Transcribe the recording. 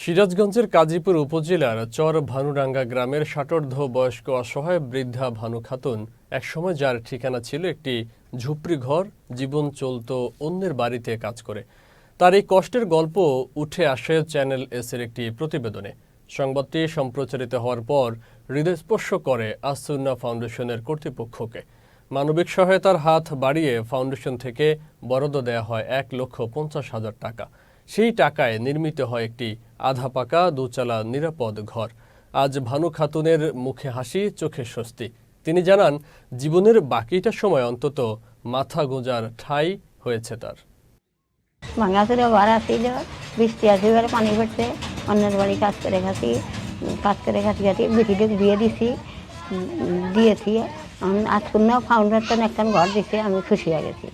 সিরাজগঞ্জের কাজীপুর উপজেলার চর ভানুরাঙ্গা গ্রামের ষাটোর্ধ্ব বয়স্ক অসহায় বৃদ্ধা ভানু খাতুন একসময় যার ঠিকানা ছিল একটি ঝুপড়ি ঘর, জীবন চলত অন্যের বাড়িতে কাজ করে। তার এই কষ্টের গল্প উঠে আসে চ্যানেল এস-এর একটি প্রতিবেদনে। সংবাদটি সম্প্রচারিত হওয়ার পর হৃদয়স্পর্শ করে আস-সুন্নাহ ফাউন্ডেশনের কর্তৃপক্ষকে। মানবিক সহায়তার হাত বাড়িয়ে ফাউন্ডেশন থেকে বরাদ্দ দেওয়া হয় 1,50,000 টাকা। সেই টাকায় নির্মিত হয় একটি আধা পাকা দোচালা নিরাপদ ঘর। আজ ভানু খাতুনের মুখে হাসি, চোখে স্বস্তি। তিনি জানান, জীবনের বাকিটা সময় অন্তত মাথা গোঁজার ঠাঁই হয়েছে তার। ভাঙাচুরা ভাড়া ছিল, বৃষ্টি আসে এবারে পানি পড়ছে, অন্যের বাড়ি কাজ করে খাতি বেটিকে বিয়ে দিয়েছি। আজ সুন্নাহ ফাউন্ডেশন একটা ঘর দিছে, আমি খুশি হয়ে গেছি।